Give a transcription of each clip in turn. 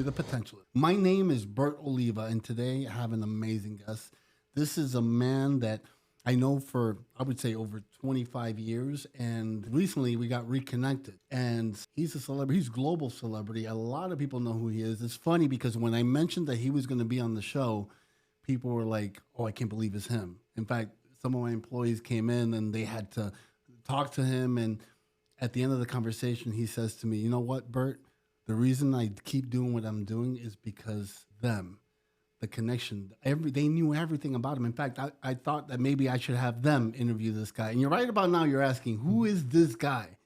the potential. My name is Bert Oliva, and today I have an amazing guest. This is a man that I know for, I would say, over 25 years, and recently we got reconnected. And he's a celebrity, he's a global celebrity. A lot of people know who he is. It's funny because when I mentioned that he was going to be on the show, people were like, oh, I can't believe it's him. In fact, some of my employees came in and they had to talk to him. And at the end of the conversation, he says to me, you know what, Bert? The reason I keep doing what I'm doing is because the connection, they knew everything about him. In fact, I thought that maybe I should have them interview this guy. And you're right about now, you're asking, who is this guy?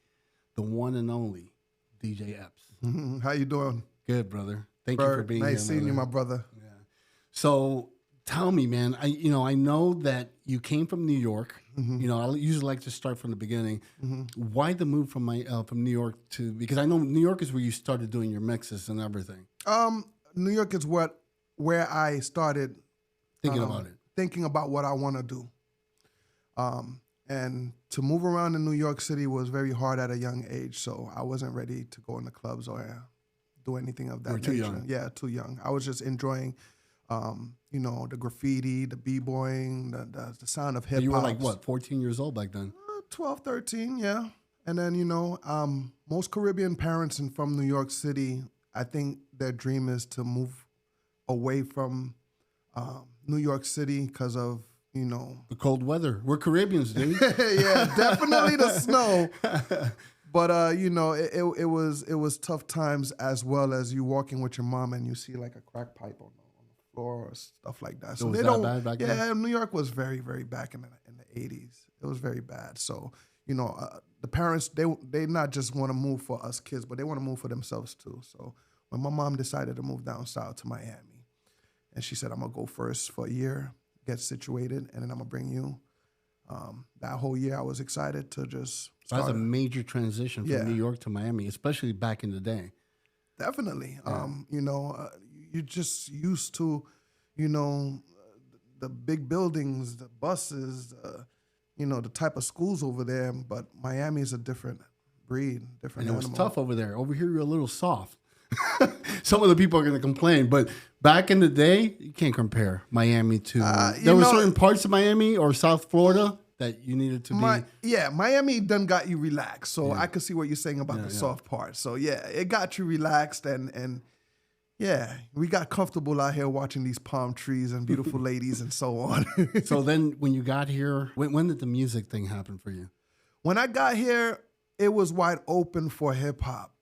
The one and only DJEpps. How you doing? Good, brother. Thank Bert, you for being here. nice seeing you, my brother. Yeah. So tell me, man, I know that you came from New York. You know, I usually like to start from the beginning. Why the move from New York to, because I know New York is where you started doing your mixes and everything. New York is where I started thinking about what I want to do. And to move around in New York City was very hard at a young age, so I wasn't ready to go in the clubs or do anything of that nature. Too young. Yeah, too young. I was just enjoying, the graffiti, the b-boying, the sound of hip hop. You were like, what, 14 years old back then? 12, 13, yeah. And then, most Caribbean parents from New York City, I think their dream is to move away from New York City because of, the cold weather. We're Caribbeans, dude. Yeah, definitely the snow. But it was tough times, as well as you walking with your mom and you see like a crack pipe on the floor or stuff like that. So was that bad back then? Yeah, New York was very, very back in the 80s. It was very bad. So the parents, they not just want to move for us kids, but they want to move for themselves too. So when my mom decided to move down south to Miami, and she said, I'm gonna go first for a year, get situated, and then I'm gonna bring you. That whole year, I was excited to just start. That's a major transition from New York to Miami, especially back in the day. Definitely. Yeah. You're just used to, the big buildings, the buses, the type of schools over there. But Miami is a different breed, different animal. And it was tough over there. Over here, you're a little soft. Some of the people are going to complain, but back in the day, you can't compare Miami to. There were certain parts of Miami or South Florida that you needed to be. Yeah, Miami done got you relaxed. So I could see what you're saying about the soft part. So yeah, it got you relaxed and yeah, we got comfortable out here watching these palm trees and beautiful ladies and so on. So then when you got here, when did the music thing happen for you? When I got here, it was wide open for hip hop.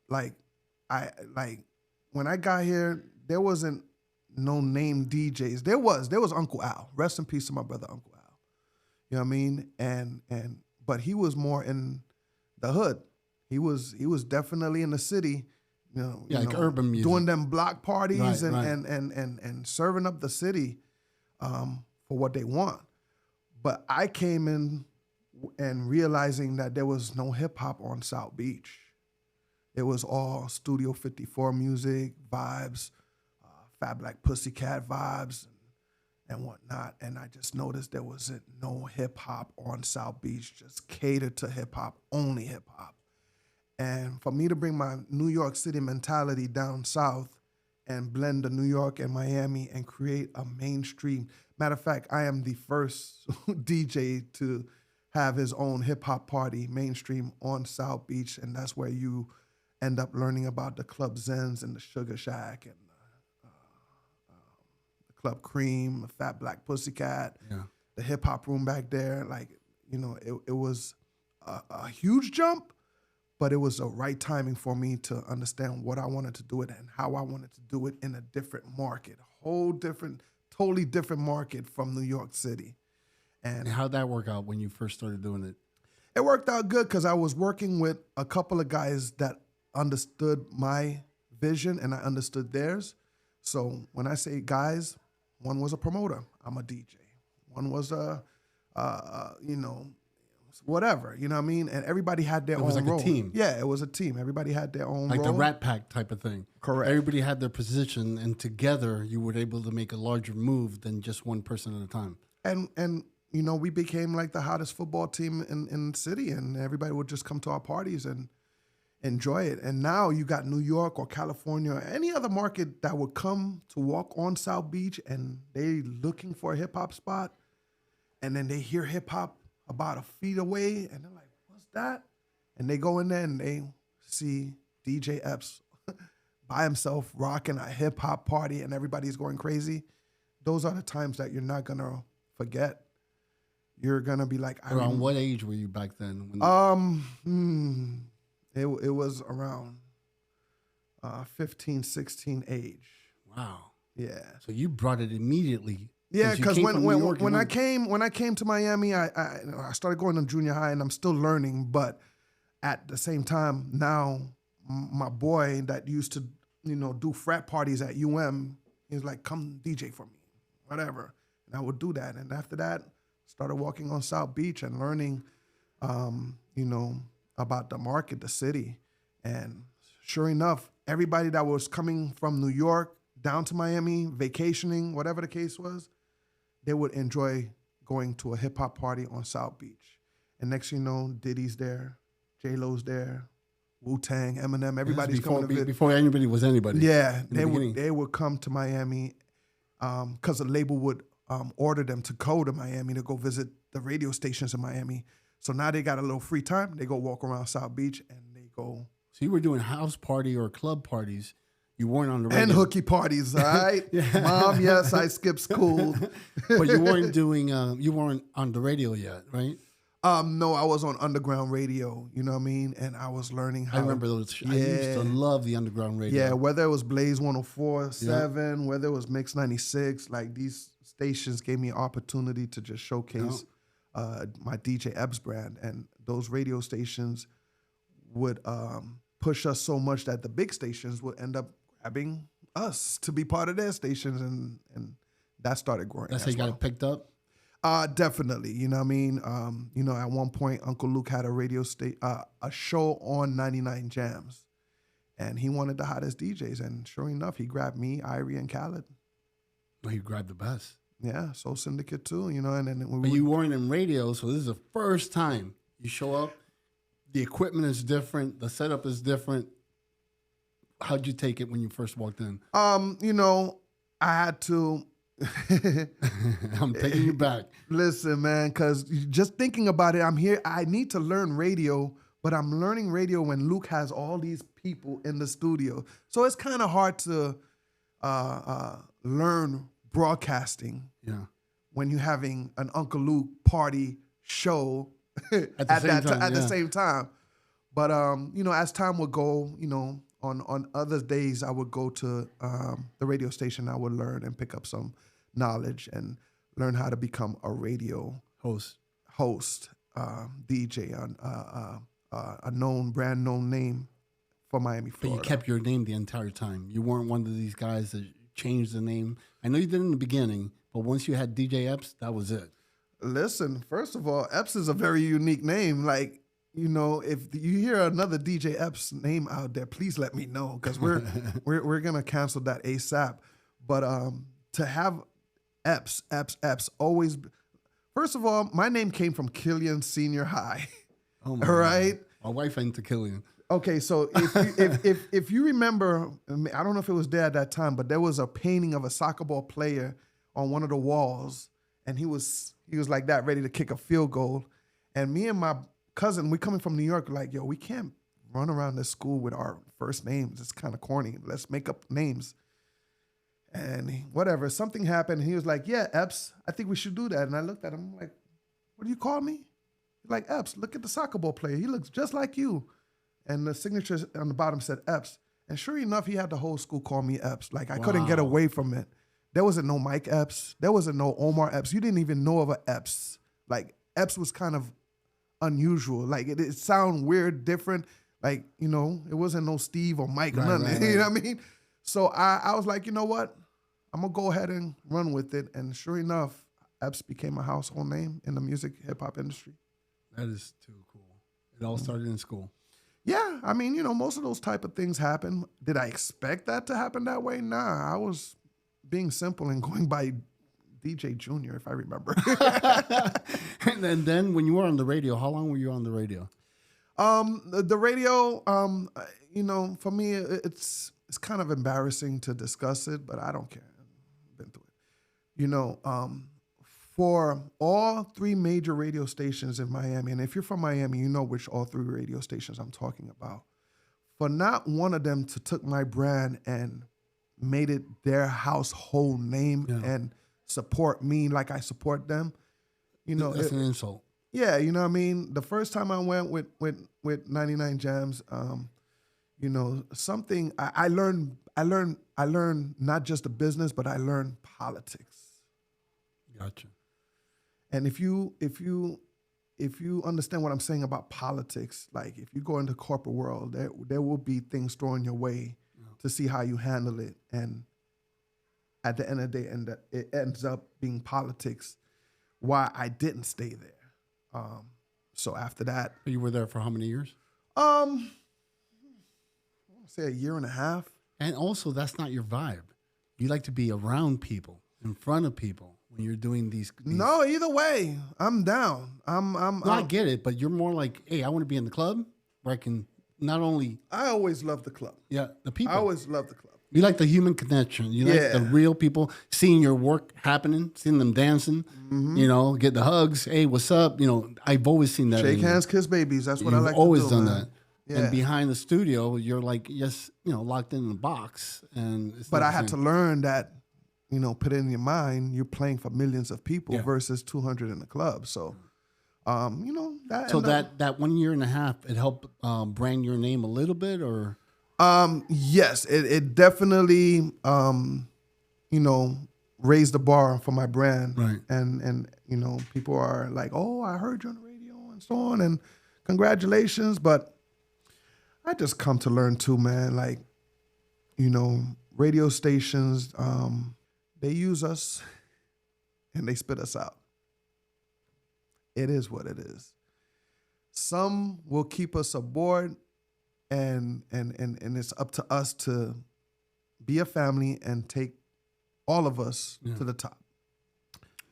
When I got here, there wasn't no name DJs. There was Uncle Al. Rest in peace to my brother Uncle Al. You know what I mean? But he was more in the hood. He was definitely in the city. Like urban music, doing them block parties and serving up the city for what they want. But I came in and realizing that there was no hip hop on South Beach. It was all Studio 54 music, vibes, Fat Black Pussycat vibes, and whatnot. And I just noticed there wasn't no hip hop on South Beach, just catered to hip hop, only hip hop. And for me to bring my New York City mentality down south and blend the New York and Miami and create a mainstream. Matter of fact, I am the first DJ to have his own hip hop party mainstream on South Beach, and that's where you end up learning about the Club Zens and the Sugar Shack and the Club Cream, the Fat Black Pussycat, the hip hop room back there. It was a huge jump, but it was the right timing for me to understand what I wanted to do it and how I wanted to do it in a different market, totally different market from New York City. And how'd that work out when you first started doing it? It worked out good because I was working with a couple of guys that understood my vision and I understood theirs. So when I say guys, one was a promoter. I'm a DJ. One was whatever, you know what I mean? And everybody had their own role. It was like a team. Yeah, it was a team. Everybody had their own role. Like the Rat Pack type of thing. Correct. Everybody had their position, and together you were able to make a larger move than just one person at a time. And we became like the hottest football team in the city, and everybody would just come to our parties. And, enjoy it. And now you got New York or California or any other market that would come to walk on South Beach and they looking for a hip hop spot, and then they hear hip hop about a feet away and they're like, what's that? And they go in there and they see DJEpps by himself rocking a hip hop party and everybody's going crazy. Those are the times that you're not gonna forget. You're gonna be like, around what age were you back then? It was around 15, 16 age. Wow. Yeah. So you brought it immediately. Yeah, because when I came to Miami, I started going to junior high and I'm still learning, but at the same time now my boy that used to, do frat parties at UM, he's like, come DJ for me, whatever. And I would do that. And after that, started walking on South Beach and learning, about the market, the city. And sure enough, everybody that was coming from New York down to Miami, vacationing, whatever the case was, they would enjoy going to a hip hop party on South Beach. And next thing you know, Diddy's there, J-Lo's there, Wu-Tang, Eminem, everybody's coming to visit. Before anybody was anybody. Yeah, they would come to Miami because the label would order them to go to Miami to go visit the radio stations in Miami. So now they got a little free time. They go walk around South Beach and they go. So you were doing house party or club parties. You weren't on the radio. And hooky parties, all right? Yeah. Mom, yes, I skipped school. But you weren't doing, you weren't on the radio yet, right? No, I was on underground radio, you know what I mean? And I was learning how. I remember those. Yeah. I used to love the underground radio. Yeah, whether it was Blaze 104.7, whether it was Mix 96, like these stations gave me an opportunity to just showcase my DJEpps brand. And those radio stations would push us so much that the big stations would end up grabbing us to be part of their stations. And that started growing. That's how you got it picked up? Definitely. You know what I mean? At one point, Uncle Luke had a show on 99 Jams, and he wanted the hottest DJs. And sure enough, he grabbed me, Irie, and Khaled. Well, he grabbed the best. Yeah, Soul Syndicate too, and then but you weren't in radio, so this is the first time you show up. The equipment is different. The setup is different. How'd you take it when you first walked in? I had to... I'm taking you back. Listen, man, because just thinking about it, I'm here. I need to learn radio, but I'm learning radio when Luke has all these people in the studio. So it's kind of hard to learn broadcasting when you're having an Uncle Luke party show at the same time. But, as time would go, on other days, I would go to the radio station. I would learn and pick up some knowledge and learn how to become a radio host, DJ, a brand known name for Miami, Florida. But you kept your name the entire time. You weren't one of these guys that changed the name. I know you did in the beginning, but once you had DJEpps, that was it. Listen, first of all, Epps is a very unique name. Like, if you hear another DJEpps name out there, please let me know, because we're gonna cancel that ASAP. But to have Epps always. First of all, my name came from Killian Senior High. Oh my! All right, my wife went to Killian. Okay, so if you remember, I don't know if it was there at that time, but there was a painting of a soccer ball player on one of the walls, and he was like that, ready to kick a field goal. And me and my cousin, we coming from New York, like, yo, we can't run around this school with our first names. It's kind of corny. Let's make up names. And whatever, something happened. He was like, yeah, Epps, I think we should do that. And I looked at him, I'm like, what do you call me? He's like, Epps, look at the soccer ball player. He looks just like you. And the signature on the bottom said Epps. And sure enough, he had the whole school call me Epps. Like, I couldn't get away from it. There wasn't no Mike Epps. There wasn't no Omar Epps. You didn't even know of a Epps. Like, Epps was kind of unusual. Like, it sounded weird, different. Like, it wasn't no Steve or Mike or nothing. Right. You know what I mean? So I was like, you know what? I'm going to go ahead and run with it. And sure enough, Epps became a household name in the music hip-hop industry. That is too cool. It all started in school. Yeah. I mean, most of those type of things happen. Did I expect that to happen that way? Nah. I was being simple and going by DJ Junior, if I remember. And then when you were on the radio, how long were you on the radio? The radio, for me, it's kind of embarrassing to discuss it, but I don't care. I've been through it. For all 3 major radio stations in Miami, and if you're from Miami, you know which all 3 radio stations I'm talking about. For not one of them to took my brand and made it their household name and support me like I support them, that's an insult. Yeah, you know what I mean? The first time I went with 99 Jams, something I learned not just the business, but I learned politics. Gotcha. And if you understand what I'm saying about politics, like if you go into the corporate world, there will be things thrown your way to see how you handle it. And at the end of the day, it ends up being politics. Why I didn't stay there. So after that, You were there for how many years? I want to say a year and a half. And also, that's not your vibe. You like to be around people, in front of people when you're doing these. No, either way, I'm down. I get it, but you're more like, hey, I want to be in the club where I can not only. I always love the club. Yeah, the people. I always love the club. You like the human connection. You like the real people, seeing your work happening, seeing them dancing, get the hugs. Hey, what's up? I've always seen that. Shake hands, kiss babies. That's what I like to do. You've always done man. that. Yeah. And behind the studio, you're like, locked in a box. But I had to learn that, put it in your mind, you're playing for millions of people versus 200 in the club. So, that. So that 1 year and a half, it helped brand your name a little bit, or. Yes, it definitely, raised the bar for my brand. Right. And people are like, oh, I heard you on the radio and so on. And congratulations. But I just come to learn too, man. Like, radio stations, they use us and they spit us out. It is what it is. Some will keep us aboard. And it's up to us to be a family and take all of us to the top.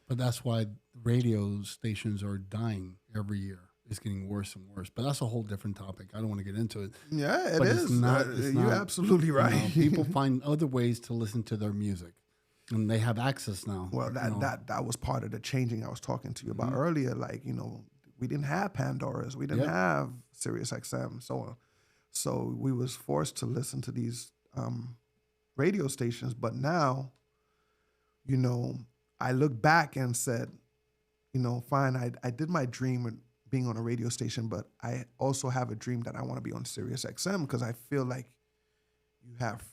But that's why radio stations are dying every year. It's getting worse and worse. But that's a whole different topic. I don't want to get into it. Yeah, but it's not. You're absolutely right. People find other ways to listen to their music, and they have access now. Well, that was part of the changing I was talking to you about earlier. Like, we didn't have Pandoras. We didn't have Sirius XM, so on. So we was forced to listen to these radio stations. But now, I look back and said, fine, I did my dream of being on a radio station, but I also have a dream that I want to be on Sirius XM because I feel like you have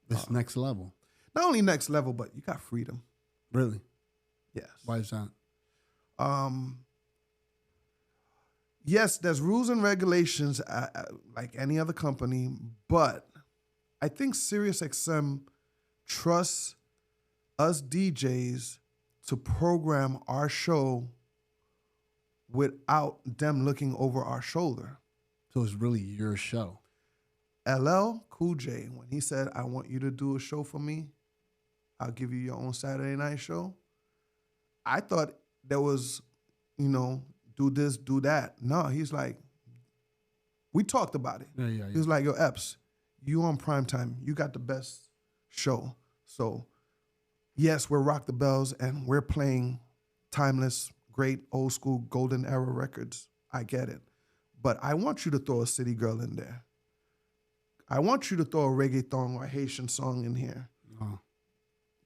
this next level. Not only next level, but you got freedom. Really? Yes. Why is that? Yes, there's rules and regulations like any other company, but I think SiriusXM trusts us DJs to program our show without them looking over our shoulder. So it's really your show. LL Cool J, when he said, I want you to do a show for me, I'll give you your own Saturday night show. I thought there was, do this, do that. No, he's like, we talked about it. Yeah. He's like, yo, Epps, you on primetime. You got the best show. So, yes, we're Rock the Bells and we're playing timeless, great, old school, golden era records. I get it. But I want you to throw a city girl in there. I want you to throw a reggaeton or a Haitian song in here.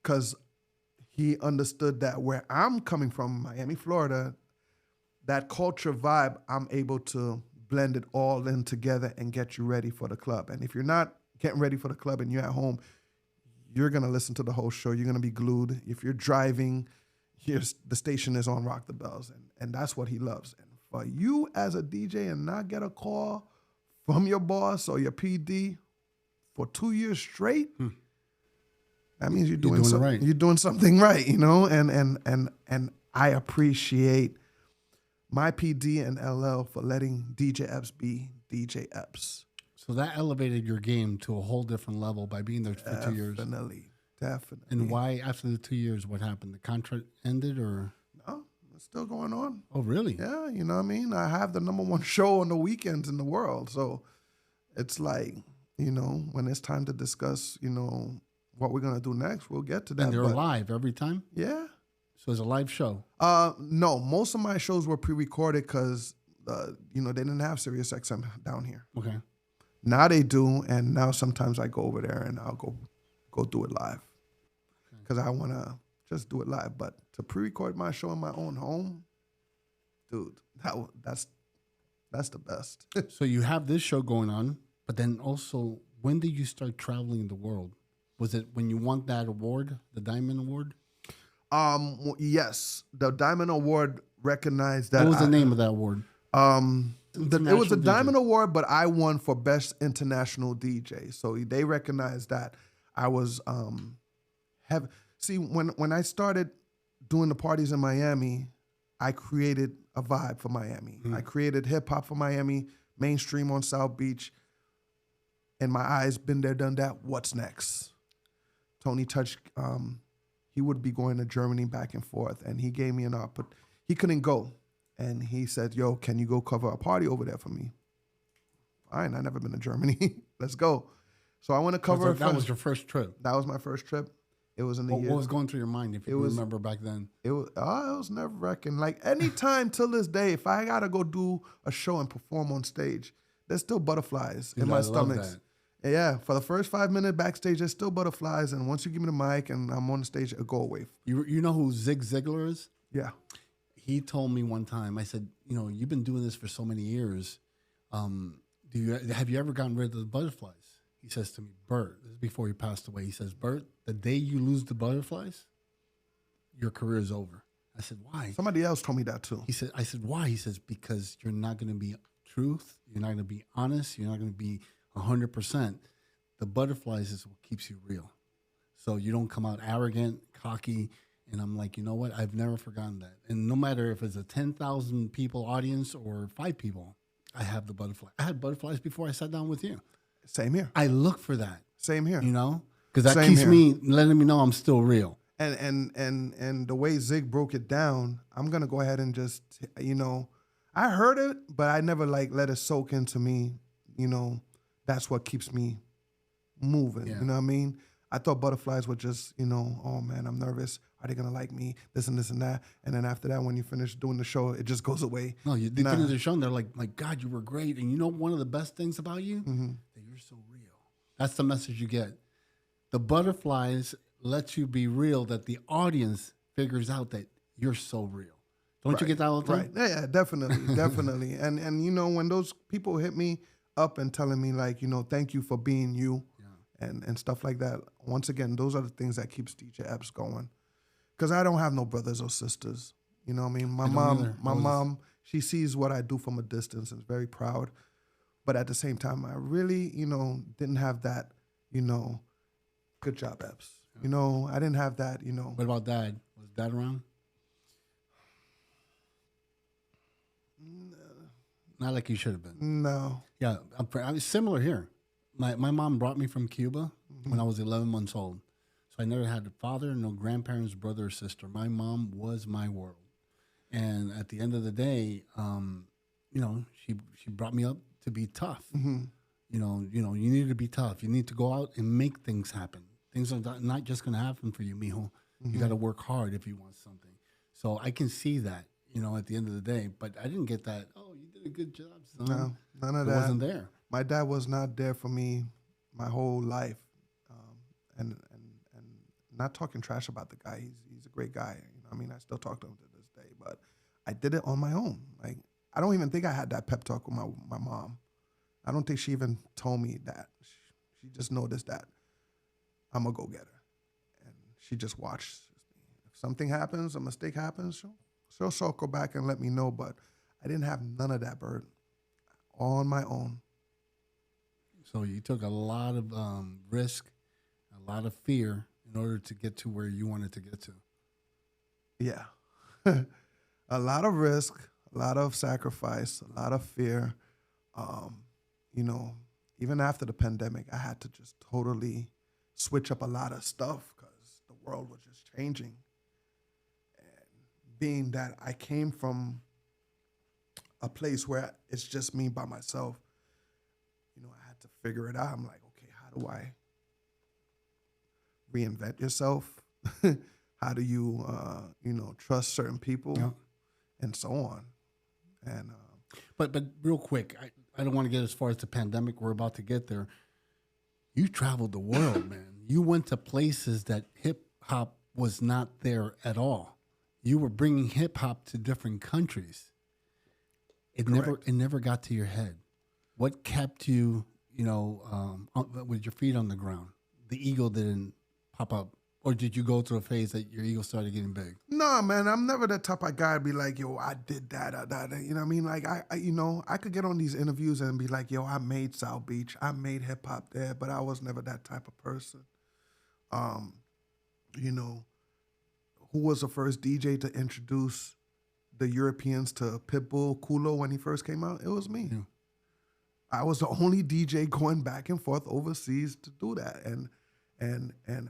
Because he understood that where I'm coming from, Miami, Florida, that culture vibe, I'm able to blend it all in together and get you ready for the club. And if you're not getting ready for the club and you're at home, you're going to listen to the whole show. You're going to be glued. If you're driving, the station is on Rock the Bells. And that's what he loves. And for you as a DJ and not get a call from your boss or your PD for 2 years straight, that means you're doing something right. You're doing something right, And I appreciate my PD and LL for letting DJEpps be DJEpps. So that elevated your game to a whole different level by being there for 2 years. Definitely. And why, after the 2 years, what happened? The contract ended, or? No, It's still going on. Oh, really? Yeah, you know what I mean? I have the #1 show on the weekends in the world. So it's like, when it's time to discuss, what we're going to do next, we'll get to that. And they're live every time? Yeah. So it's a live show? No, most of my shows were pre-recorded because, they didn't have Sirius XM down here. Okay. Now they do, and now sometimes I go over there and I'll go do it live because I want to just do it live. But to pre-record my show in my own home, dude, that's the best. So you have this show going on, but then also, when did you start traveling the world? Was it when you won that award, the Diamond Award? Yes, the Diamond Award recognized that. What was the name of that award? It was a Diamond Award, but I won for Best International DJ. So they recognized that I was when I started doing the parties in Miami, I created a vibe for Miami. I created hip hop for Miami, mainstream on South Beach. In my eyes, been there, done that. What's next? Tony Touch, he would be going to Germany back and forth, and he gave me an output. He couldn't go. And he said, yo, can you go cover a party over there for me? Fine, I never been to Germany. Let's go. So I want to cover. That was your first trip? That was my first trip. It was in the year. What was going through your mind, if you remember back then? It was nerve-wracking. Like, anytime till this day, if I got to go do a show and perform on stage, there's still butterflies in my stomach. Yeah, for the first 5 minutes backstage, there's still butterflies. And once you give me the mic and I'm on the stage, it'll go away. You know who Zig Ziglar is? Yeah. He told me one time, I said, you've been doing this for so many years. Have you ever gotten rid of the butterflies? He says to me, Bert, this is before he passed away. He says, Bert, the day you lose the butterflies, your career is over. I said, why? Somebody else told me that too. I said, why? He says, because you're not going to be truth. You're not going to be honest. You're not going to be 100%. The butterflies is what keeps you real. So you don't come out arrogant, cocky. And I'm like, you know what? I've never forgotten that. And no matter if it's a 10,000 people audience or 5 people, I have the butterfly. I had butterflies before I sat down with you. Same here. I look for that. Same here. Because that keeps me letting me know I'm still real. And the way Zig broke it down, I'm gonna go ahead and just, I heard it, but I never let it soak into me. That's what keeps me moving. Yeah. You know what I mean? I thought butterflies were just, oh man, I'm nervous. Are they gonna like me? This and this and that. And then after that, when you finish doing the show, it just goes away. No, you finish the show and they're like, God, you were great. And one of the best things about you? That you're so real. That's the message you get. The butterflies let you be real, that the audience figures out that you're so real. Don't you get that all the time? Right. Yeah, definitely. Definitely. And when those people hit me up and telling me thank you for being you, and stuff like that. Once again, those are the things that keeps DJEpps going. Because I don't have no brothers or sisters. You know what I mean? My mom, she sees what I do from a distance and is very proud. But at the same time, I really, didn't have that, good job, Epps. I didn't have that, What about Dad? Was Dad around? Not like he should have been. No. Yeah, I was similar here. My mom brought me from Cuba when I was 11 months old. So I never had a father, no grandparents, brother or sister. My mom was my world. And at the end of the day, she brought me up to be tough. You need to be tough. You need to go out and make things happen. Things are not just going to happen for you, mijo. You got to work hard if you want something. So I can see that, at the end of the day. But I didn't get that, oh, you did a good job, son. No, none of that. It wasn't there. My dad was not there for me my whole life, and not talking trash about the guy. He's a great guy. I still talk to him to this day. But I did it on my own. Like, I don't even think I had that pep talk with my mom. I don't think she even told me that. She just noticed that I'm a go-getter, and she just watched me. If something happens, a mistake happens, she'll circle back and let me know. But I didn't have none of that, Bert. All on my own. So you took a lot of risk, a lot of fear in order to get to where you wanted to get to. Yeah. A lot of risk, a lot of sacrifice, a lot of fear. Even after the pandemic, I had to just totally switch up a lot of stuff because the world was just changing. And being that I came from a place where it's just me by myself, you know, I had to figure it out. I'm like, okay, how do I reinvent yourself? How do you, you know, trust certain people, Yeah. and so on. And But real quick, I don't want to get as far as the pandemic. We're about to get there. You traveled the world, man. You went to places that hip hop was not there at all. You were bringing hip hop to different countries. It never got to your head. What kept you, you know, with your feet on the ground? The ego didn't pop up, or did you go through a phase that your ego started getting big? no, man, I'm never that type of guy to be like, yo, I did that, or that. You know what I mean? Like, you know, I could get on these interviews and be like, yo, I made South Beach, I made hip hop there, but I was never that type of person. You know, who was the first DJ to introduce the Europeans to Pitbull, Kulo when he first came out? It was me. Yeah. I was the only DJ going back and forth overseas to do that, and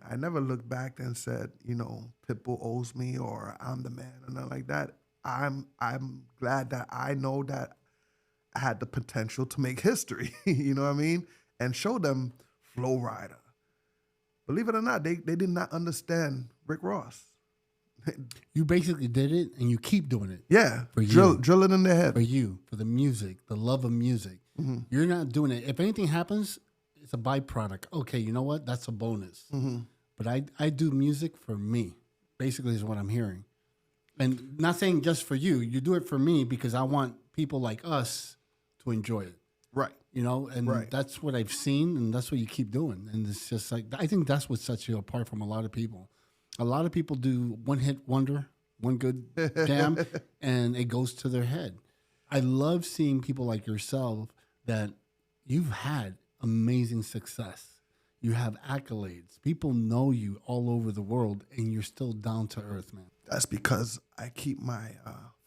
I never looked back and said, you know, Pitbull owes me or I'm the man or nothing like that. I'm glad that I know that I had the potential to make history, you know what I mean, and show them Flow Rider. Believe it or not, they did not understand Rick Ross. You basically did it, and you keep doing it. Yeah, For you. drill it in their head. For you, for the music, the love of music. Mm-hmm. You're not doing it. If anything happens, it's a byproduct. Okay, you know what? That's a bonus. Mm-hmm. But I do music for me, basically is what I'm hearing. And not saying just for you. You do it for me because I want people like us to enjoy it. Right. You know, and Right. that's what I've seen, and that's what you keep doing. And it's just like, I think that's what sets you apart from a lot of people. A lot of people do one hit wonder, one good jam, and it goes to their head. I love seeing people like yourself that you've had amazing success. You have accolades. People know you all over the world, and you're still down to earth, man. That's because I keep my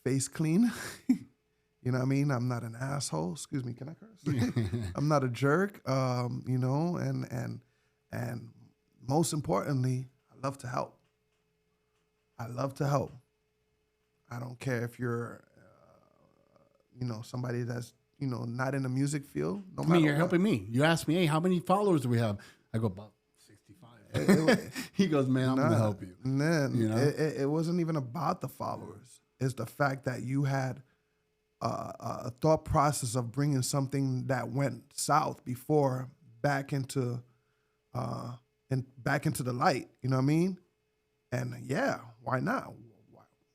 face clean. You know what I mean? I'm not an asshole. Excuse me, can I curse? I'm not a jerk. You know, and most importantly, I love to help. I love to help. I don't care if you're, you know, somebody that's, you know, not in the music field. No I matter mean, you're what. helping me. You ask me, hey, how many followers do we have? I go, about 65. He goes, man, I'm going to help you. And then You know? it wasn't even about the followers. It's the fact that you had a thought process of bringing something that went south before back into the light. You know what I mean? And yeah, why not?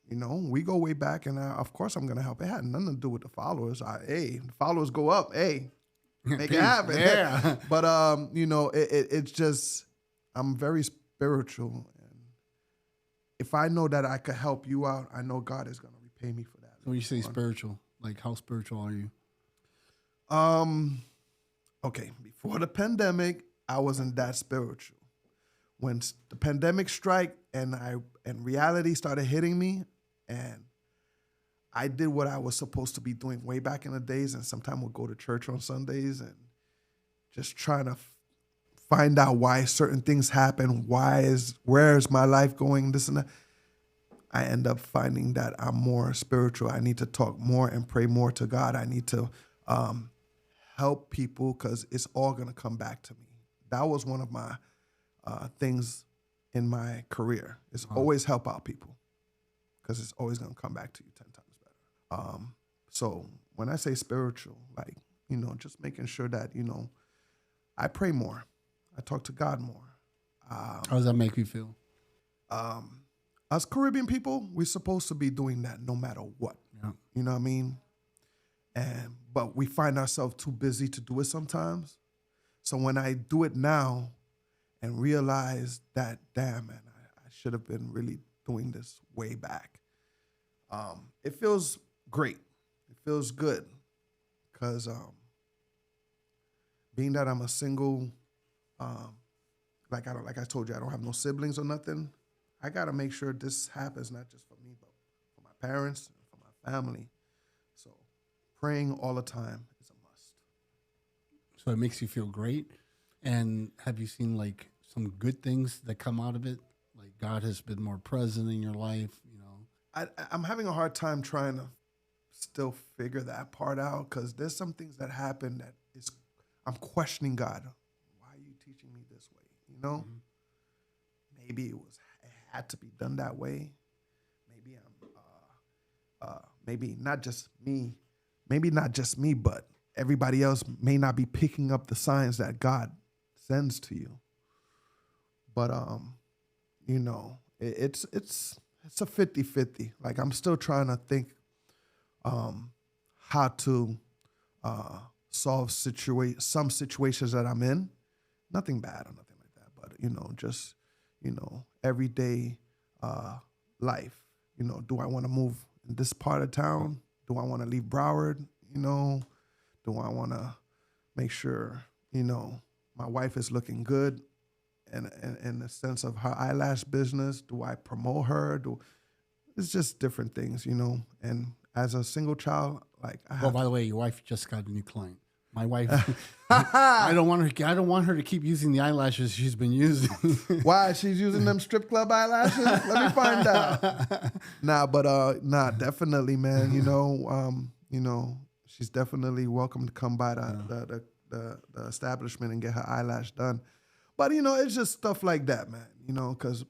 You know, we go way back, and of course I'm gonna help. It had nothing to do with the followers. The followers go up. Hey, make it happen. Yeah. But you know, it's just I'm very spiritual, and if I know that I could help you out, I know God is gonna repay me for that. So when you say spiritual, like how spiritual are you? Okay, before the pandemic, I wasn't that spiritual. When the pandemic struck and reality started hitting me, and I did what I was supposed to be doing way back in the days, and sometimes would go to church on Sundays and just trying to find out why certain things happen, where is my life going, this and that. I end up finding that I'm more spiritual. I need to talk more and pray more to God. I need to help people because it's all going to come back to me. That was one of my things in my career. It's always help out people because it's always going to come back to you 10 times better. So when I say spiritual, like, you know, just making sure that, you know, I pray more. I talk to God more. How does that make you feel? Us Caribbean people, we're supposed to be doing that no matter what. Yeah. You know what I mean? But we find ourselves too busy to do it sometimes. So when I do it now and realize that, damn, man, I should have been really doing this way back. It feels great. It feels good because being that I'm a single, like I told you, I don't have no siblings or nothing. I got to make sure this happens, not just for me, but for my parents and for my family. So praying all the time is a must. So it makes you feel great. And have you seen some good things that come out of it? Like God has been more present in your life, you know, I'm having a hard time trying to still figure that part out because there's some things that happen that I'm questioning God. Why are you teaching me this way? You know, maybe it had to be done that way. Maybe maybe not just me, but everybody else may not be picking up the signs that God sends to you. But you know, it's a 50-50. Like I'm still trying to think how to solve some situations that I'm in. Nothing bad or nothing like that, but you know, just everyday life. You know, do I want to move in this part of town? Do I want to leave Broward? You know, do I want to make sure my wife is looking good? And in the sense of her eyelash business, do I promote her? It's just different things, And as a single child, like by the way, your wife just got a new client. My wife, I don't want her to keep using the eyelashes she's been using. Why? She's using them strip club eyelashes? Let me find out. Definitely, man. She's definitely welcome to come by the establishment and get her eyelash done. But, it's just stuff like that, man, because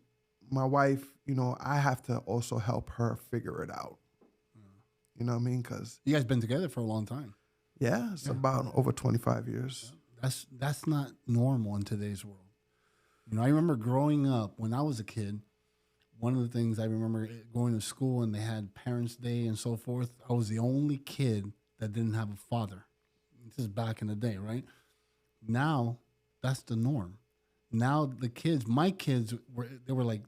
my wife, I have to also help her figure it out. You know what I mean? Because you guys been together for a long time. Yeah, it's about over 25 years. That's not normal in today's world. I remember growing up when I was a kid, one of the things I remember going to school and they had Parents' Day and so forth. I was the only kid that didn't have a father. This is back in the day, right? Now, that's the norm. Now my kids were like,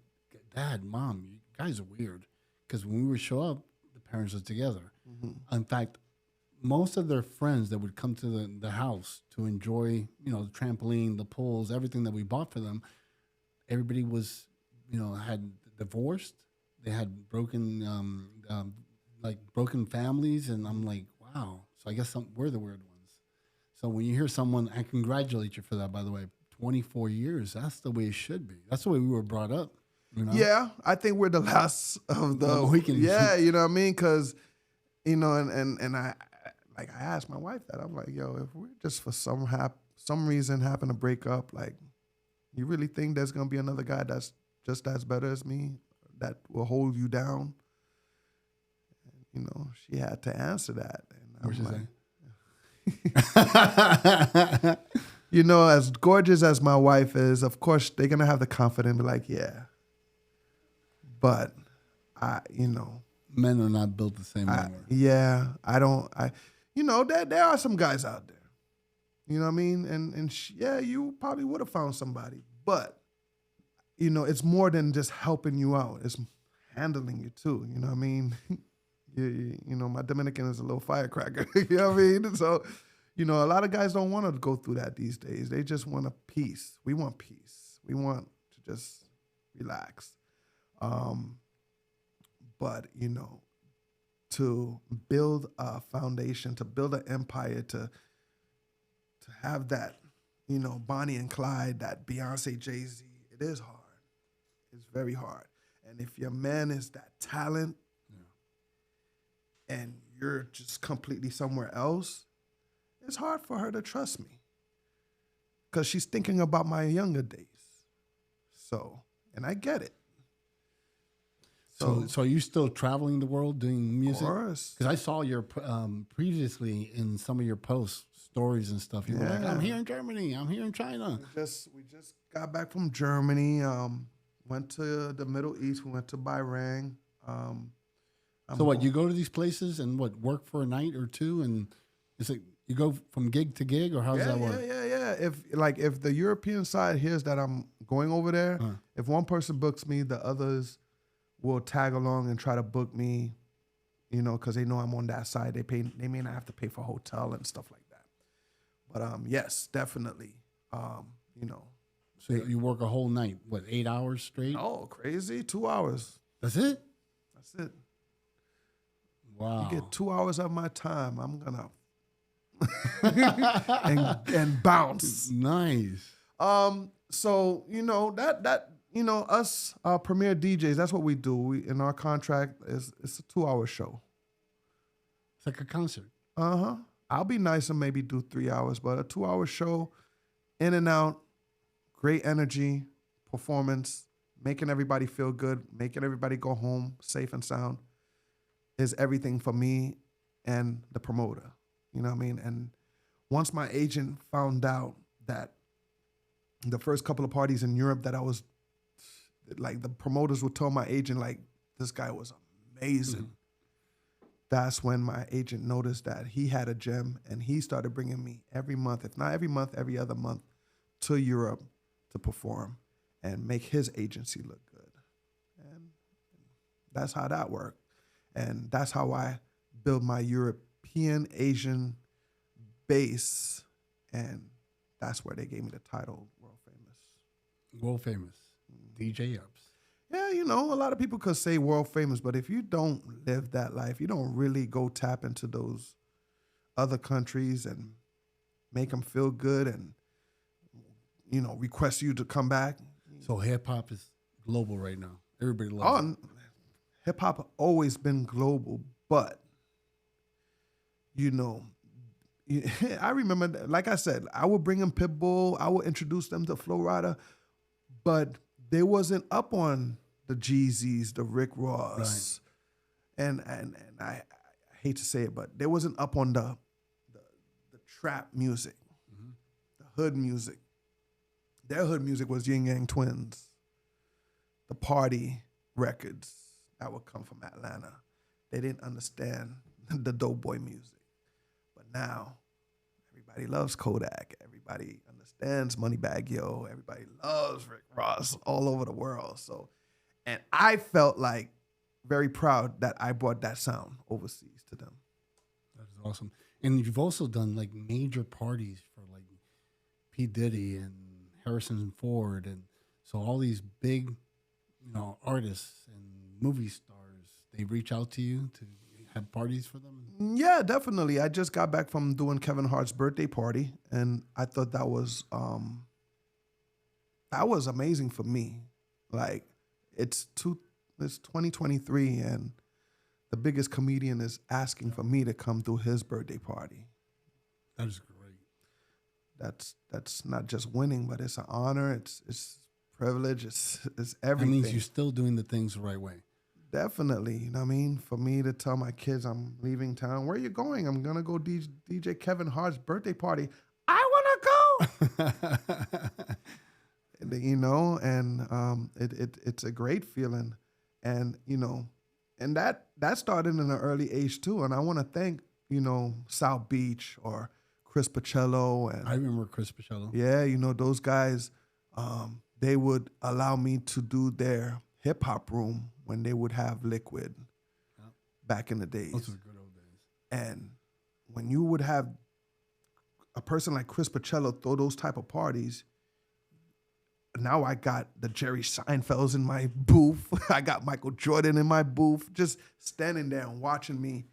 Dad, Mom, you guys are weird. Because when we would show up, the parents were together. Mm-hmm. In fact, most of their friends that would come to the house to enjoy, the trampoline, the pools, everything that we bought for them, everybody was, had divorced. They had broken families. And I'm like, wow. So I guess we're the weird ones. So when you hear someone, I congratulate you for that, by the way, 24 years, that's the way it should be. That's the way we were brought up. Yeah, I think we're the last of the weekend. Yeah, you know what I mean? Because, and I asked my wife that. I'm like, yo, if we're just for some reason happen to break up, like, you really think there's going to be another guy that's just as better as me that will hold you down? And, she had to answer that. And what she say? As gorgeous as my wife is, of course, they're going to have the confidence to be like, yeah. But, men are not built the same way. Yeah, there are some guys out there. You know what I mean? And you probably would have found somebody. But, it's more than just helping you out. It's handling you too. You know what I mean? My Dominican is a little firecracker. You know what I mean? So, a lot of guys don't want to go through that these days. They just want a peace. We want peace. We want to just relax. But, to build a foundation, to build an empire, to have that, Bonnie and Clyde, that Beyonce, Jay-Z, it is hard. It's very hard. And if your man is that talent and you're just completely somewhere else, it's hard for her to trust me because she's thinking about my younger days. So, and I get it. So are you still traveling the world doing music? Of course. Because I saw your previously in some of your posts, stories and stuff. You were like, I'm here in Germany. I'm here in China. We just got back from Germany. Went to the Middle East. We went to Bahrain. So what, you go to these places and work for a night or two? And it's like you go from gig to gig, or how does that work? Yeah. If the European side hears that I'm going over there, if one person books me, the others will tag along and try to book me, because they know I'm on that side. They may not have to pay for hotel and stuff like that. But yes, definitely. So you work a whole night, 8 hours straight? Oh, crazy! 2 hours. That's it? That's it. Wow. You get 2 hours of my time. I'm gonna and bounce. Nice. So you know, us premier DJs, that's what we do. We in our contract it's a 2-hour show. It's like a concert. Uh-huh. I'll be nice and maybe do 3 hours, but a 2-hour show, in and out, great energy, performance, making everybody feel good, making everybody go home safe and sound is everything for me and the promoter. You know what I mean? And once my agent found out that the first couple of parties in Europe that I was, like, the promoters would tell my agent, like, this guy was amazing. Mm-hmm. That's when my agent noticed that he had a gem, and he started bringing me every month, if not every month, every other month, to Europe to perform and make his agency look good. And that's how that worked. And that's how I built my European Asian base. And that's where they gave me the title World Famous. World Famous. DJEpps. Yeah, you know, a lot of people could say world famous, but if you don't live that life, you don't really go tap into those other countries and make them feel good and, you know, request you to come back. So hip hop is global right now. Everybody loves it. Hip hop always been global, but, you know, I remember, like I said, I would bring them Pitbull, I would introduce them to Flo Rida, but they wasn't up on the Jeezys, the Rick Ross, right. and I hate to say it, but they wasn't up on the trap music, mm-hmm. the hood music. Their hood music was Yin Yang Twins, the party records that would come from Atlanta. They didn't understand the dope boy music, but now everybody loves Kodak. Everybody understands Moneybagg Yo. Everybody loves Rick Ross all over the world. So, and I felt like very proud that I brought that sound overseas to them. That is awesome. And you've also done like major parties for like P. Diddy and Harrison Ford. And so all these big, you know, artists and movie stars, they reach out to you to have parties for them? Yeah, definitely. I just got back from doing Kevin Hart's birthday party, and I thought that was amazing for me. Like, it's 2023, and the biggest comedian is asking for me to come do his birthday party. That is great. That's not just winning, but it's an honor. It's privilege. It's everything. That means you're still doing the things the right way. Definitely. You know what I mean? For me to tell my kids I'm leaving town, where are you going? I'm going to go DJ Kevin Hart's birthday party. I want to go. You know, and it's a great feeling. And, you know, and that started in an early age too. And I want to thank, you know, South Beach or Chris Pacello. And I remember Chris Pacello. Yeah, you know, those guys, they would allow me to do their hip hop room when they would have Liquid back in the days. Those were good old days. And when you would have a person like Chris Pacello throw those type of parties, now I got the Jerry Seinfelds in my booth. I got Michael Jordan in my booth, just standing there and watching me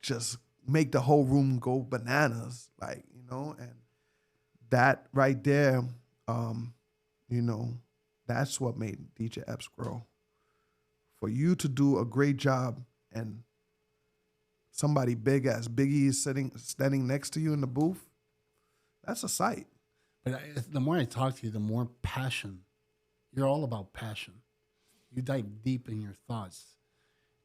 just make the whole room go bananas, like, you know, and that right there, you know, that's what made DJEpps grow. For you to do a great job and somebody big as Biggie is standing next to you in the booth, that's a sight. But the more I talk to you, the more passion. You're all about passion. You dive deep in your thoughts.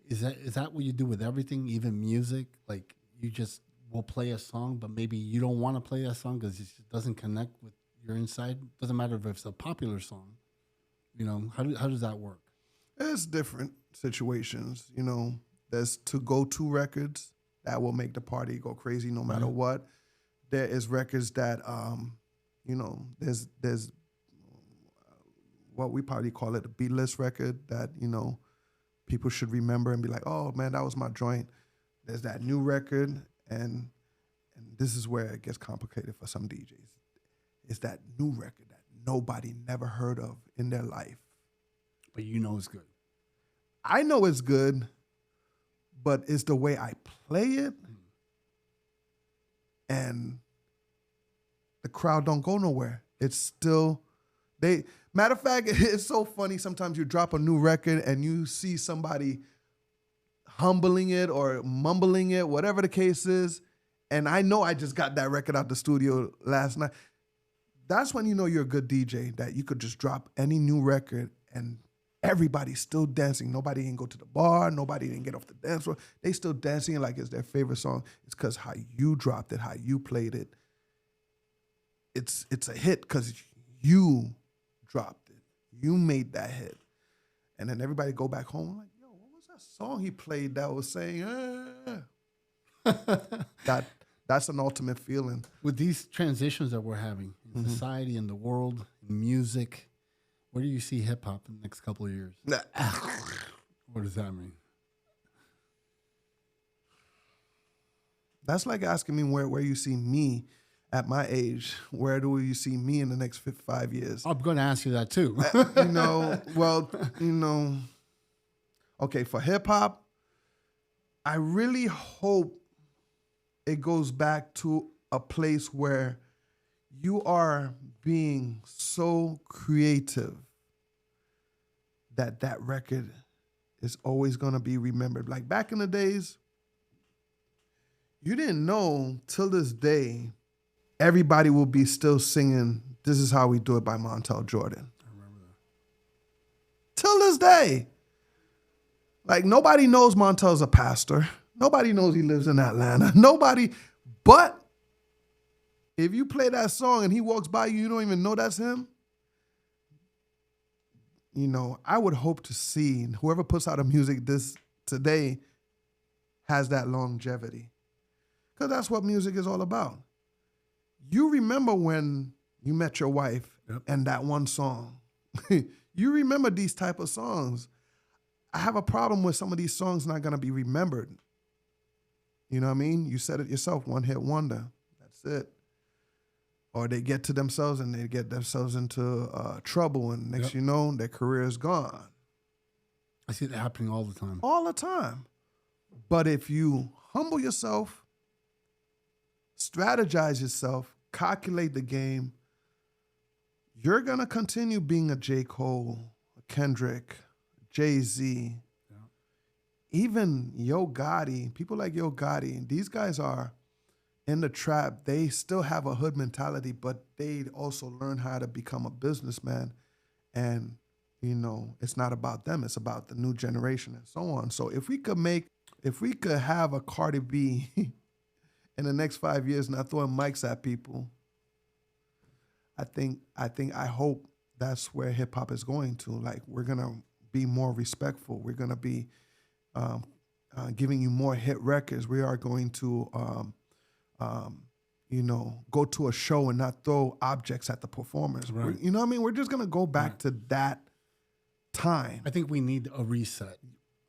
Is that what you do with everything, even music? Like, you just will play a song, but maybe you don't want to play that song because it just doesn't connect with your inside? Doesn't matter if it's a popular song. You know, how does that work? There's different situations. You know, there's to-go-to records that will make the party go crazy no matter what. There is records that, you know, there's what we probably call it a B-list record that, you know, people should remember and be like, oh, man, that was my joint. There's that new record, and this is where it gets complicated for some DJs. It's that new record that nobody never heard of in their life. But you know it's good. I know it's good, but it's the way I play it, and the crowd don't go nowhere. It's still, Matter of fact, it's so funny. Sometimes you drop a new record and you see somebody humbling it or mumbling it, whatever the case is. And I know I just got that record out the studio last night. That's when you know you're a good DJ, that you could just drop any new record and everybody's still dancing. Nobody didn't go to the bar. Nobody didn't get off the dance floor. They still dancing like it's their favorite song. It's because how you dropped it, how you played it. It's a hit because you dropped it. You made that hit. And then everybody go back home like, yo, what was that song he played that was saying, That's an ultimate feeling. With these transitions that we're having in society, in the world, in music, where do you see hip hop in the next couple of years? What does that mean? That's like asking me where you see me at my age. Where do you see me in the next 5 years? I'm going to ask you that too. Okay, for hip hop, I really hope it goes back to a place where you are being so creative that record is always going to be remembered. Like back in the days, you didn't know till this day, everybody will be still singing This Is How We Do It by Montel Jordan. I remember that. Till this day. Like nobody knows Montel's a pastor. Nobody knows he lives in Atlanta. Nobody, but if you play that song and he walks by you, you don't even know that's him. You know, I would hope to see whoever puts out a music this today has that longevity. Because that's what music is all about. You remember when you met your wife and that one song. You remember these type of songs. I have a problem with some of these songs not going to be remembered. You know what I mean? You said it yourself, one hit wonder. That's it. Or they get to themselves and they get themselves into trouble, and next you know, their career is gone. I see that happening all the time. All the time. But if you humble yourself, strategize yourself, calculate the game, you're going to continue being a J. Cole, a Kendrick, Jay-Z, even Yo Gotti, people like Yo Gotti, these guys are in the trap. They still have a hood mentality, but they also learn how to become a businessman. And, you know, it's not about them. It's about the new generation and so on. So if we could have a Cardi B in the next 5 years not throwing mics at people, I hope that's where hip hop is going to. Like, we're going to be more respectful. We're going to be giving you more hit records. We are going to, go to a show and not throw objects at the performers. Right. You know what I mean? We're just going to go back to that time. I think we need a reset.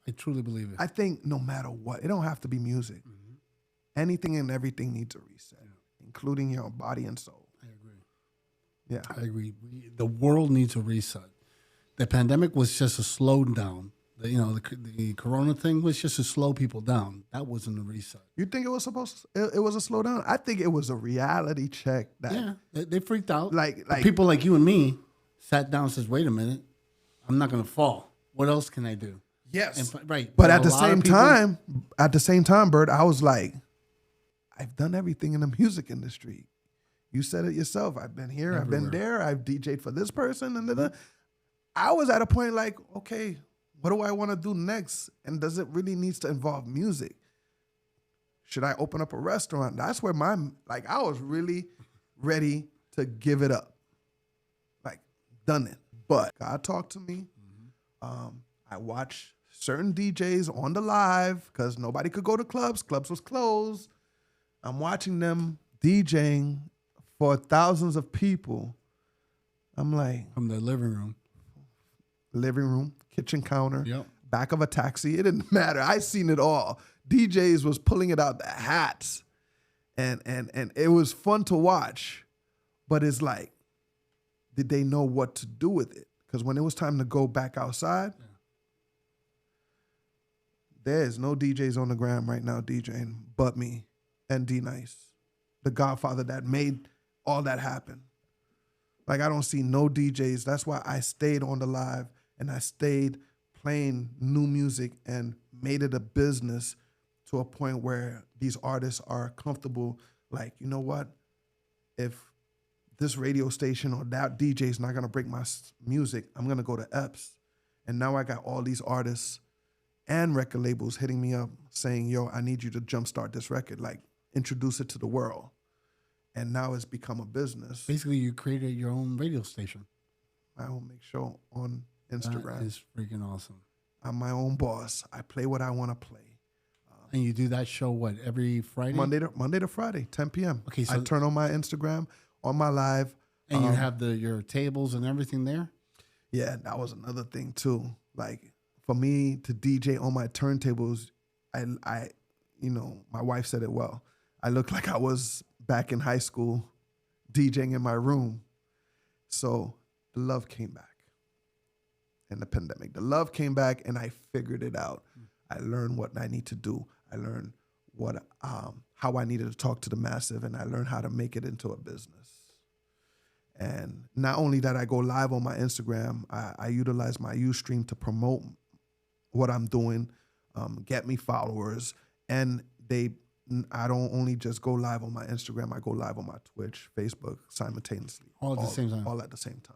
I truly believe it. I think no matter what, it don't have to be music. Mm-hmm. Anything and everything needs a reset, including your body and soul. I agree. Yeah. I agree. The world needs a reset. The pandemic was just a slowdown. The corona thing was just to slow people down. That wasn't a reset. You think it was it was a slowdown? I think it was a reality check. They freaked out. Like people like you and me sat down and says, wait a minute, I'm not going to fall. What else can I do? Yes. Right. But at the same time, Bert, I was like, I've done everything in the music industry. You said it yourself. I've been here, everywhere. I've been there, I've DJ'd for this person. And I was at a point like, okay, what do I want to do next? And does it really need to involve music? Should I open up a restaurant? That's where I was really ready to give it up. Like, done it. But God talked to me. Mm-hmm. I watched certain DJs on the live because nobody could go to clubs. Clubs was closed. I'm watching them DJing for thousands of people. I'm like... From the living room, kitchen counter, back of a taxi. It didn't matter. I seen it all. DJs was pulling it out the hats. And it was fun to watch. But it's like, did they know what to do with it? Because when it was time to go back outside, there's no DJs on the gram right now DJing but me and D-Nice, the godfather that made all that happen. Like I don't see no DJs. That's why I stayed on the live and I stayed playing new music and made it a business to a point where these artists are comfortable. Like, you know what? If this radio station or that DJ is not gonna break my music, I'm gonna go to Epps. And now I got all these artists and record labels hitting me up saying, yo, I need you to jumpstart this record, like introduce it to the world. And now it's become a business. Basically, you created your own radio station. My own make show on Instagram. That is freaking awesome. I'm my own boss. I play what I want to play. And you do that show, what, every Friday? Monday to Friday, 10 p.m. Okay, so I turn on my Instagram, on my live. And you have your tables and everything there? Yeah, that was another thing too. Like for me to DJ on my turntables, I my wife said it well. I looked like I was back in high school DJing in my room. So the love came back in the pandemic. The love came back and I figured it out. I learned what I need to do. I learned what how I needed to talk to the massive, and I learned how to make it into a business. And not only that, I go live on my Instagram. I utilize my Ustream to promote what I'm doing, get me followers, and I don't only just go live on my Instagram. I go live on my Twitch, Facebook simultaneously. All at the same time. All at the same time.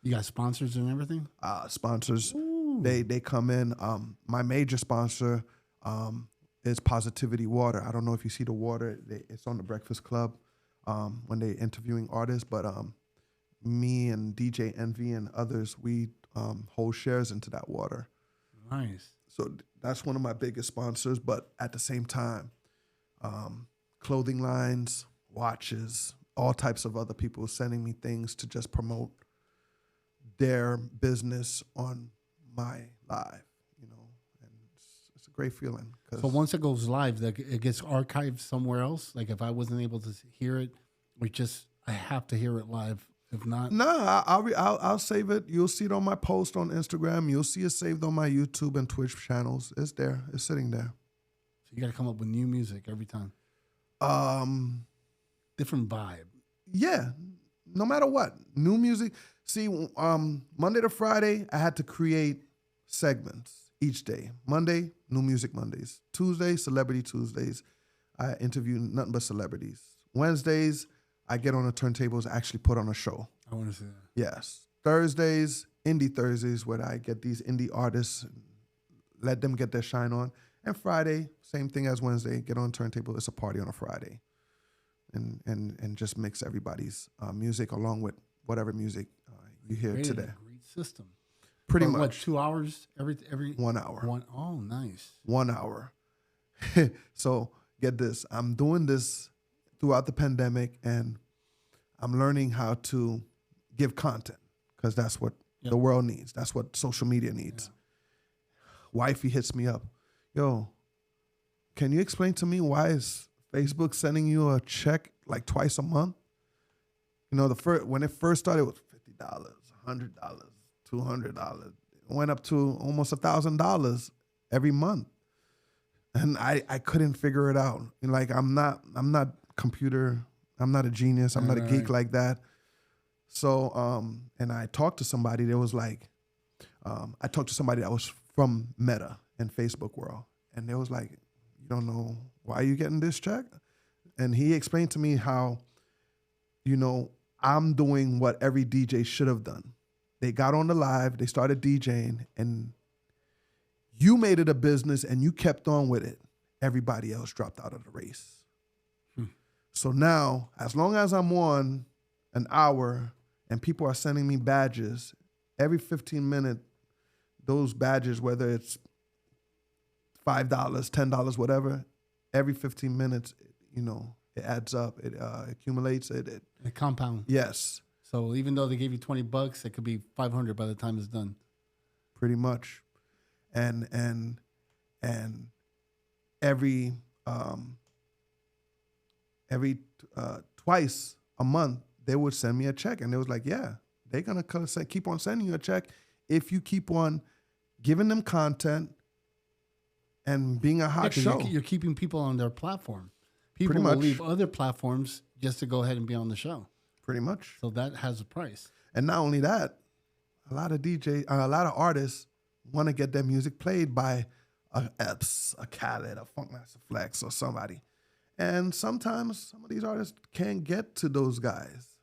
You got sponsors and everything? Sponsors. Ooh. They come in. My major sponsor is Positivity Water. I don't know if you see the water. It's on the Breakfast Club when they're interviewing artists. But me and DJ Envy and others, we hold shares into that water. Nice. So that's one of my biggest sponsors. But at the same time, clothing lines, watches, all types of other people sending me things to just promote their business on my live, and it's a great feeling. So once it goes live, it gets archived somewhere else? Like if I wasn't able to hear it, I have to hear it live. If not, I'll save it. You'll see it on my post on Instagram. You'll see it saved on my YouTube and Twitch channels. It's there. It's sitting there. So you got to come up with new music every time. Different vibe. Yeah, no matter what, new music. See, Monday to Friday, I had to create segments each day. Monday, New Music Mondays. Tuesday, Celebrity Tuesdays. I interview nothing but celebrities. Wednesdays, I get on the turntables, actually put on a show. I want to see that. Yes. Thursdays, Indie Thursdays, where I get these indie artists, and let them get their shine on. And Friday, same thing as Wednesday, get on turntable. It's a party on a Friday. And just mix everybody's music along with whatever music you hear today. Great system. Pretty much. much. What, 2 hours every 1 hour. Oh, nice. 1 hour. So get this. I'm doing this throughout the pandemic, and I'm learning how to give content because that's what the world needs. That's what social media needs. Yeah. Wifey hits me up. Yo, can you explain to me why is Facebook sending you a check like twice a month? When it first started, it was $50, $100, $200. It went up to almost $1,000 every month, and I couldn't figure it out. Like I'm not computer. I'm not a genius. I'm not a geek like that. So and I talked to somebody that was like, I talked to somebody that was from Meta and Facebook world, and they was like, you don't know why you getting this check? And he explained to me how, I'm doing what every DJ should have done. They got on the live, they started DJing, and you made it a business and you kept on with it. Everybody else dropped out of the race. So now, as long as I'm on an hour and people are sending me badges, every 15 minutes, those badges, whether it's $5, $10, whatever, every 15 minutes, it adds up. It accumulates. It compounds. Yes. So even though they gave you $20, it could be $500 by the time it's done. Pretty much. And every twice a month, they would send me a check. And it was like, yeah, they're going to keep on sending you a check if you keep on giving them content and being a hot show. You're keeping people on their platform. People will leave other platforms just to go ahead and be on the show. Pretty much. So that has a price. And not only that, a lot of artists want to get their music played by a Epps, a Khaled, a Funkmaster Flex, or somebody. And sometimes some of these artists can't get to those guys.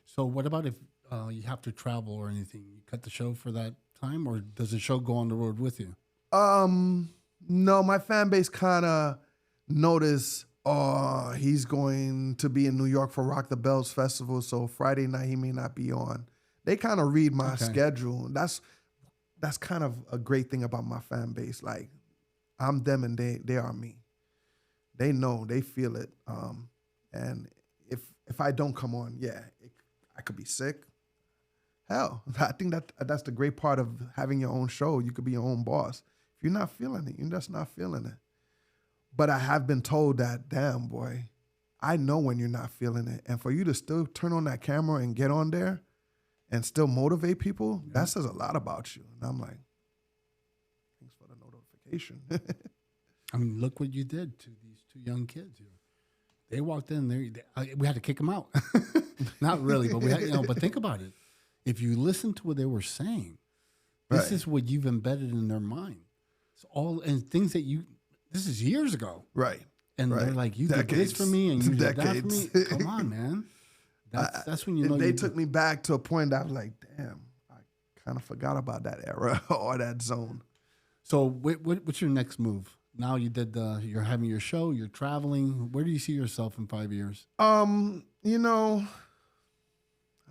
So what about if you have to travel or anything? You cut the show for that time, or does the show go on the road with you? No, my fan base kind of noticed, he's going to be in New York for Rock the Bells Festival, so Friday night he may not be on. They kind of read my schedule. That's kind of a great thing about my fan base. Like, I'm them and they are me. They know, they feel it. And if I don't come on, I could be sick. Hell, I think that's the great part of having your own show. You could be your own boss. If you're not feeling it, you're just not feeling it. But I have been told that, damn, boy, I know when you're not feeling it. And for you to still turn on that camera and get on there and still motivate people, that says a lot about you. And I'm like, thanks for the notification. I mean, look what you did to these two young kids here. They walked in there. We had to kick them out. Not really, but we had, but think about it. If you listen to what they were saying, this is what you've embedded in their mind. It's all and things that this is years ago. Right. And they're like, you did this for me and you did that for me. Come on, man. That's when you know. They took me back to a point that I was like, damn, I kind of forgot about that era or that zone. So what's your next move? Now you did you're having your show, you're traveling. Where do you see yourself in 5 years? I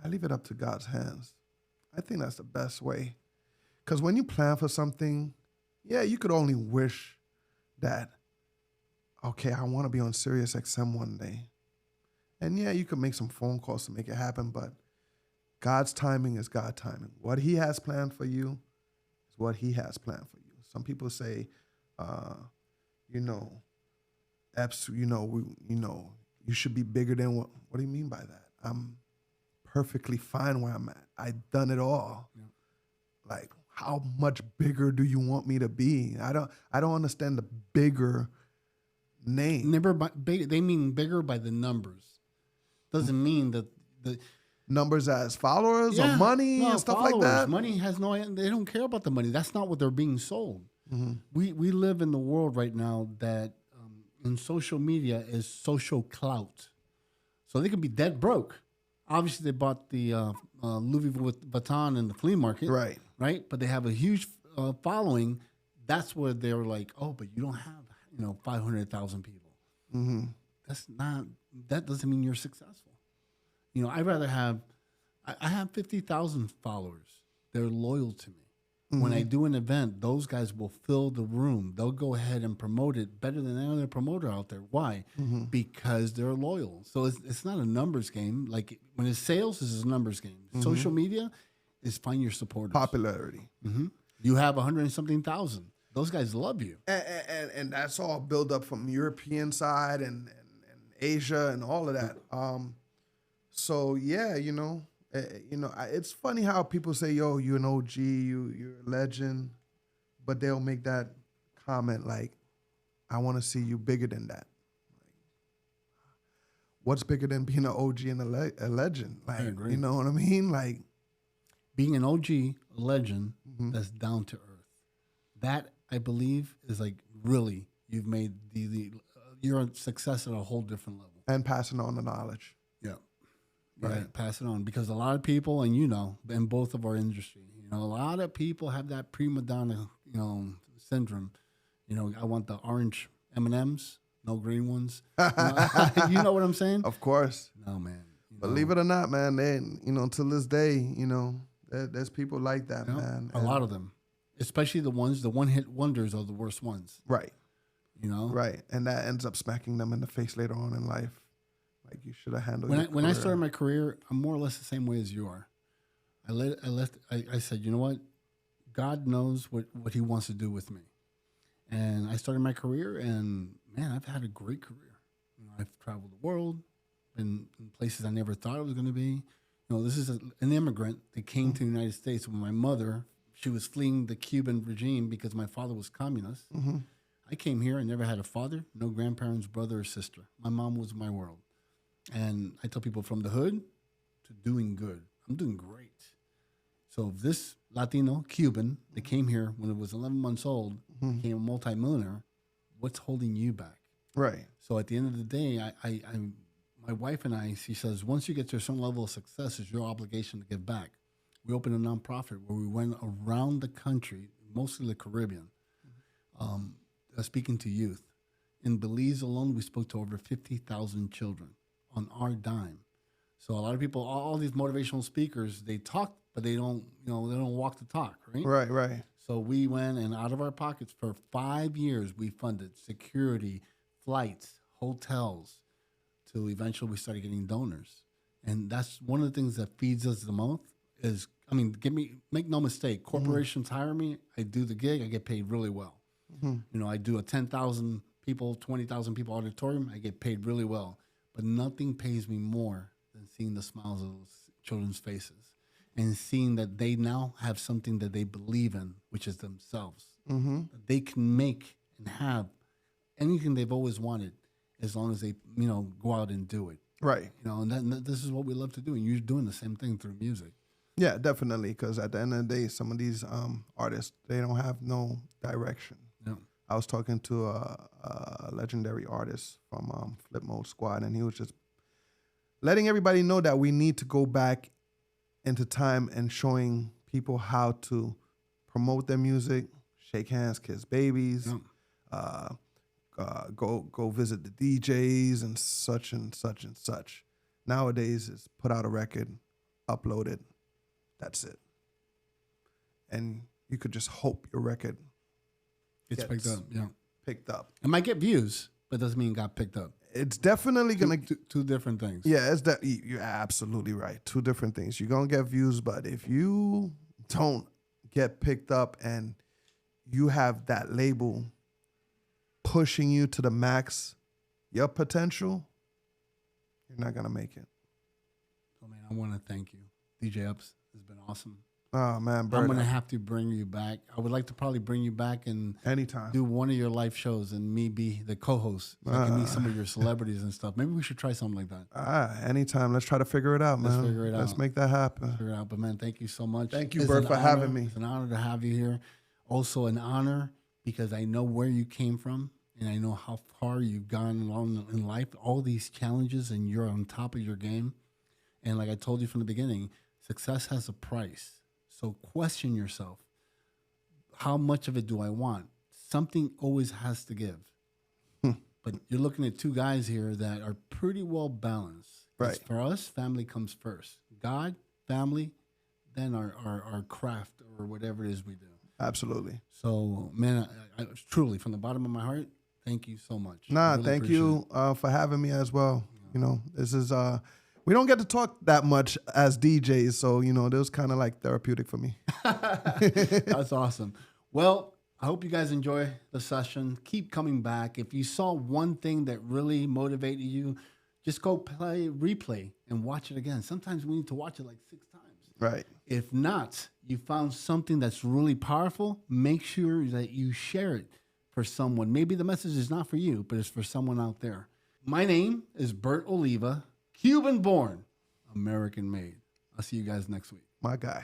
leave it up to God's hands. I think that's the best way. Because when you plan for something, you could only wish that, okay, I want to be on Sirius XM one day. And you could make some phone calls to make it happen, but God's timing is God's timing. What he has planned for you is what he has planned for you. Some people say, Epps, you should be bigger than what do you mean by that? I'm perfectly fine where I'm at. I've done it all. Yeah. Like, how much bigger do you want me to be? I don't understand the bigger name. They mean bigger by the numbers. Doesn't mean that the numbers as followers or money and stuff like that. Money has they don't care about the money. That's not what they're being sold. Mm-hmm. We live in the world right now that in social media is social clout. So they could be dead broke. Obviously, they bought the Louis Vuitton in the flea market, right? But they have a huge following. That's where they're like, oh, but you don't have 500,000 people. Mm-hmm. That doesn't mean you're successful. I'd rather have. I have 50,000 followers. They're loyal to me. Mm-hmm. When I do an event, those guys will fill the room. They'll go ahead and promote it better than any other promoter out there. Why? Mm-hmm. Because they're loyal. So it's not a numbers game. Like when it's sales, it's a numbers game. Mm-hmm. Social media is find your supporters. Popularity. Mm-hmm. You have 100 and something thousand. Those guys love you. And that's all built up from European side and Asia and all of that. It's funny how people say, yo, you're an OG, you're a legend, but they'll make that comment like, I want to see you bigger than that. Like, what's bigger than being an OG and a legend? Like, you know what I mean? Like, being an OG, a legend, that's down to earth. That, I believe, is like really, you've made you're a success at a whole different level. And passing on the knowledge. Yeah. Right. Pass it on, because a lot of people, and in both of our industry, a lot of people have that prima donna, syndrome. I want the orange M&Ms, no green ones. You know what I'm saying? Of course. No, man. Believe it or not, man, they, to this day, there's people like that, man. A lot of them, especially the one-hit wonders are the worst ones. Right. Right. And that ends up smacking them in the face later on in life. Like, you should have handled when I started my career, I'm more or less the same way as you are. I said, you know what? God knows what he wants to do with me. And I started my career, and, man, I've had a great career. I've traveled the world, been in places I never thought I was going to be. This is an immigrant that came to the United States when my mother, she was fleeing the Cuban regime because my father was communist. Mm-hmm. I came here. I never had a father, no grandparents, brother or sister. My mom was my world. And I tell people, from the hood to doing good. I'm doing great. So if this Latino Cuban that came here when it was 11 months old became a multimillionaire, what's holding you back? Right. So at the end of the day, my wife and I, she says, once you get to a certain level of success, it's your obligation to give back. We opened a nonprofit where we went around the country, mostly the Caribbean, speaking to youth. In Belize alone, we spoke to over 50,000 children on our dime. So a lot of people, all these motivational speakers, they talk, but they don't walk the talk, right? Right, right. So we went and out of our pockets for 5 years, we funded security, flights, hotels, till eventually we started getting donors. And that's one of the things that feeds us the most is, make no mistake, corporations hire me, I do the gig, I get paid really well. I do a 10,000 people, 20,000 people auditorium, I get paid really well. But nothing pays me more than seeing the smiles of those children's faces and seeing that they now have something that they believe in, which is themselves. That they can make and have anything they've always wanted as long as they, go out and do it. Right. And this is what we love to do. And you're doing the same thing through music. Yeah, definitely. Because at the end of the day, some of these artists, they don't have no direction. Yeah. I was talking to a legendary artist from Flip Mode Squad, and he was just letting everybody know that we need to go back into time and showing people how to promote their music, shake hands, kiss babies, go visit the DJs and such and such and such. Nowadays, it's put out a record, upload it, that's it. And you could just hope your record It's picked up, yeah. Picked up. It might get views, but doesn't mean it got picked up. It's definitely going to... Two different things. Yeah, it's that you're absolutely right. Two different things. You're going to get views, but if you don't get picked up and you have that label pushing you to the max, your potential, you're not going to make it. So, man, I want to thank you. DJEpps has been awesome. Oh, man, Bert, I'm going to have to bring you back. I would like to probably bring you back and anytime do one of your live shows and me be the co-host. So I can meet some of your celebrities and stuff. Maybe we should try something like that. Anytime. Let's try to figure it out, man. Let's figure it out. Let's make that happen. Figure it out. But, man, thank you so much. Thank you, Bert, for having me. It's an honor to have you here. Also an honor because I know where you came from and I know how far you've gone along in life, all these challenges, and you're on top of your game. And like I told you from the beginning, success has a price. So question yourself, how much of it do I want? Something always has to give. But you're looking at two guys here that are pretty well balanced. Right. For us, family comes first. God, family, then our craft or whatever it is we do. Absolutely. So, man, I truly, from the bottom of my heart, thank you so much. Nah, thank you for having me as well. Yeah. This is... we don't get to talk that much as DJs, so, it was kind of like therapeutic for me. That's awesome. Well, I hope you guys enjoy the session. Keep coming back. If you saw one thing that really motivated you, just go replay, and watch it again. Sometimes we need to watch it like 6 times. Right. If not, you found something that's really powerful, make sure that you share it for someone. Maybe the message is not for you, but it's for someone out there. My name is Bert Oliva. Cuban born, American made. I'll see you guys next week. My guy.